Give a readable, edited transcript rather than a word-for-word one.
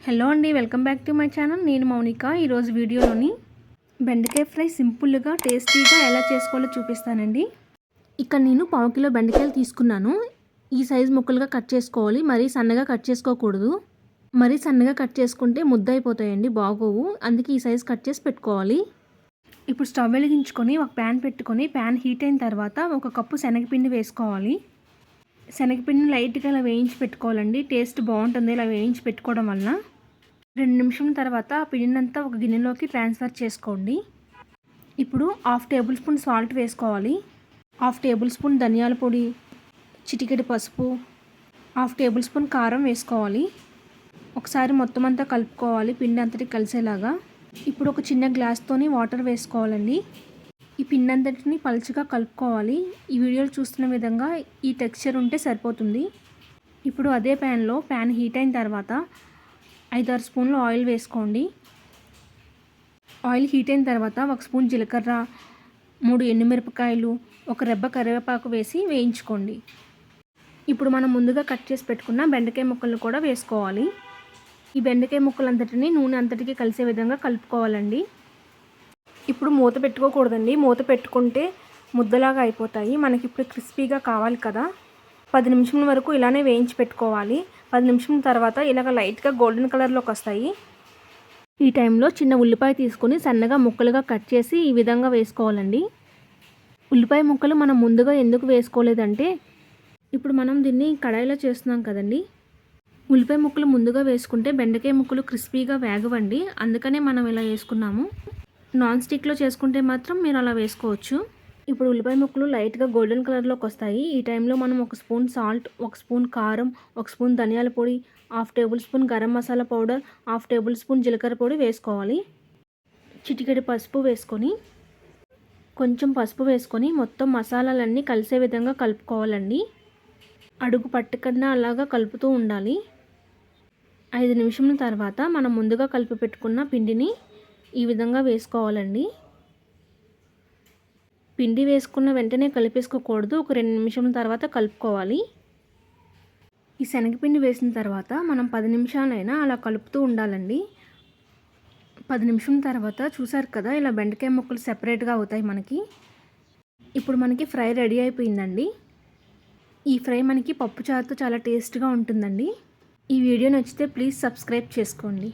Hello అండి, welcome back to my channel. నేను మౌనిక. ఈరోజు వీడియోలోని బెండకాయ ఫ్రై సింపుల్గా టేస్టీగా ఎలా చేసుకోవాలో చూపిస్తానండి. ఇక్కడ నేను 1/2 కిలో బెండకాయలు తీసుకున్నాను. ఈ సైజు ముక్కలుగా కట్ చేసుకోవాలి. మరీ సన్నగా కట్ చేసుకోకూడదు. మరీ సన్నగా కట్ చేసుకుంటే ముద్ద అయిపోతాయండి, బాగోవు. అందుకే ఈ సైజు కట్ చేసి పెట్టుకోవాలి. ఇప్పుడు స్టవ్ వెలిగించుకొని ఒక ప్యాన్ పెట్టుకొని ప్యాన్ హీట్ అయిన తర్వాత 1 కప్పు శనగపిండి వేసుకోవాలి. శనగపిండిని లైట్గా ఇలా వేయించి పెట్టుకోవాలండి. టేస్ట్ బాగుంటుంది ఇలా వేయించి పెట్టుకోవడం వల్ల. 2 నిమిషాల తర్వాత ఆ పిండినంతా ఒక గిన్నెలోకి ట్రాన్స్ఫర్ చేసుకోండి. ఇప్పుడు 1/2 టేబుల్ స్పూన్ సాల్ట్ వేసుకోవాలి. 1/2 టేబుల్ స్పూన్ ధనియాల పొడి, చిటికెడు పసుపు, 1/2 టేబుల్ స్పూన్ కారం వేసుకోవాలి. ఒకసారి మొత్తం అంతా కలుపుకోవాలి పిండి అంతటి కలిసేలాగా. ఇప్పుడు ఒక చిన్న గ్లాస్తోని వాటర్ వేసుకోవాలండి. ఈ పిండి అంతటిని పలుచగా కలుపుకోవాలి. ఈ వీడియోలో చూస్తున్న విధంగా ఈ టెక్స్చర్ ఉంటే సరిపోతుంది. ఇప్పుడు అదే ప్యాన్ హీట్ అయిన తర్వాత 5-6 స్పూన్లు ఆయిల్ వేసుకోండి. ఆయిల్ హీట్ అయిన తర్వాత 1 స్పూన్ జీలకర్ర, 3 ఎండుమిరపకాయలు, 1 రెబ్బ కరివేపాకు వేసి వేయించుకోండి. ఇప్పుడు మనం ముందుగా కట్ చేసి పెట్టుకున్న బెండకాయ ముక్కలను కూడా వేసుకోవాలి. ఈ బెండకాయ ముక్కలంతటిని నూనె అంతటికి కలిసే విధంగా కలుపుకోవాలండి. ఇప్పుడు మూత పెట్టుకోకూడదండి. మూత పెట్టుకుంటే ముద్దలాగా అయిపోతాయి. మనకి ఇప్పుడు క్రిస్పీగా కావాలి కదా. 10 నిమిషాల వరకు ఇలానే వేయించి పెట్టుకోవాలి. 10 నిమిషాల తర్వాత ఇలాగ లైట్గా గోల్డెన్ కలర్లోకి వస్తాయి. ఈ టైంలో చిన్న ఉల్లిపాయ తీసుకొని సన్నగా ముక్కలుగా కట్ చేసి ఈ విధంగా వేసుకోవాలండి. ఉల్లిపాయ ముక్కలు మనం ముందుగా ఎందుకు వేసుకోలేదంటే, ఇప్పుడు మనం దీన్ని కడాయిలో చేస్తున్నాం కదండి. ఉల్లిపాయ ముక్కలు ముందుగా వేసుకుంటే బెండకాయ ముక్కలు క్రిస్పీగా వేగవండి. అందుకనే మనం ఇలా వేసుకున్నాము. నాన్ స్టిక్లో చేసుకుంటే మాత్రం మీరు అలా వేసుకోవచ్చు. ఇప్పుడు ఉల్లిపాయ ముక్కలు లైట్గా గోల్డెన్ కలర్లోకి వస్తాయి. ఈ టైంలో మనం 1 స్పూన్ సాల్ట్, 1 స్పూన్ కారం, 1 స్పూన్ ధనియాల పొడి, 1/2 table spoon garam masala powder, 1/2 table spoon జీలకర్ర పొడి వేసుకోవాలి. చిటికెడు పసుపు వేసుకొని మొత్తం మసాలాలన్నీ కలిసే విధంగా కలుపుకోవాలండి. అడుగు పట్టకుండా అలాగా కలుపుతూ ఉండాలి. 5 నిమిషాల తర్వాత మనం ముందుగా కలిపి పెట్టుకున్న పిండిని ఈ విధంగా వేసుకోవాలండి. పిండి వేసుకున్న వెంటనే కలిపేసుకోకూడదు. ఒక 2 నిమిషాల తర్వాత కలుపుకోవాలి. ఈ శనగపిండి వేసిన తర్వాత మనం 10 నిమిషాలైనా అలా కలుపుతూ ఉండాలండి. 10 నిమిషాల తర్వాత చూసారు కదా, ఇలా బెండకాయ ముక్కలు సెపరేట్గా అవుతాయి మనకి. ఇప్పుడు మనకి ఫ్రై రెడీ అయిపోయిందండి. ఈ ఫ్రై మనకి పప్పుచారుతో చాలా టేస్ట్గా ఉంటుందండి. ఈ వీడియో నచ్చితే ప్లీజ్ సబ్స్క్రైబ్ చేసుకోండి.